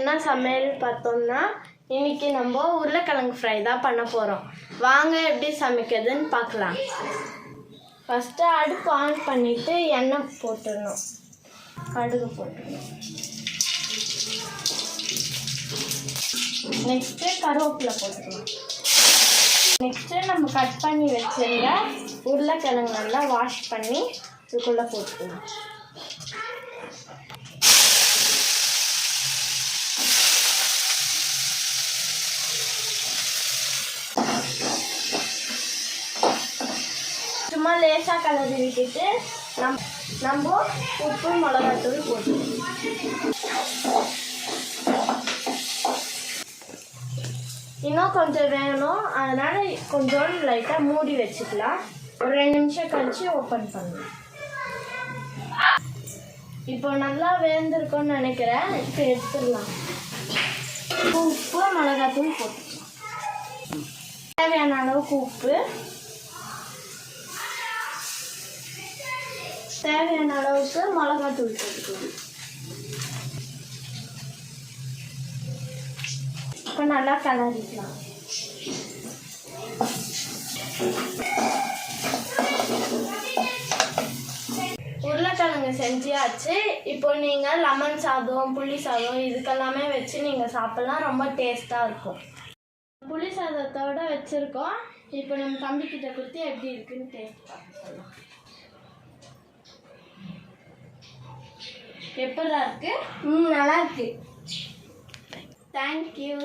என்ன சமையல் பார்த்தோம்னா, இன்னைக்கு நம்ம உருளைக்கிழங்கு ஃப்ரை தான் பண்ண போகிறோம். வாங்க எப்படி சமைக்கிறதுன்னு பார்க்கலாம். ஃபஸ்ட்டு அடுப்பு ஆன் பண்ணிவிட்டு எண்ணெய் போட்டுடணும், கடுகு போட்டுடணும். நெக்ஸ்ட்டு கருவேப்பிலை போட்டுக்கணும். நெக்ஸ்ட்டு நம்ம கட் பண்ணி வச்சுருந்த உருளைக்கிழங்கு நல்லா வாஷ் பண்ணி இதுக்குள்ளே போட்டுக்கணும். சும்மா லேசாக கலரி விட்டுட்டு நம்ம உப்பு மிளகாத்தூள் போட்டுக்கணும். இன்னும் கொஞ்சம் வேணும், அதனால் கொஞ்சோண்டு லைட்டாக மூடி வச்சுக்கலாம். ஒரு 2 நிமிஷம் கழிச்சு ஓப்பன் பண்ணலாம். இப்போ நல்லா வேந்திருக்கும்னு நினைக்கிறேன். இப்போ எடுத்துடலாம். உப்பு மிளகாத்தூள் போட்டுக்கலாம். தேவையான அளவுக்கு உப்பு, தேவையான அளவுக்கு மிளகாத்தூள் போட்டுக்கலாம். இப்போ நல்லா கலரிக்கலாம். உருளைக்கிழங்கு செஞ்சியாச்சு. இப்போ நீங்கள் லெமன் சாதம், புளி சாதம் இதுக்கெல்லாமே வச்சு நீங்கள் சாப்பிட்லாம். ரொம்ப டேஸ்ட்டாக இருக்கும். புளி சாதத்தோடு வச்சுருக்கோம். இப்போ நம்ம தம்பிக்கிட்ட கொடுத்து எப்படி இருக்குன்னு டேஸ்ட் பார்க்க சொல்லலாம். எப்படா இருக்கு? நல்லா இருக்கு. தேங்க்யூ.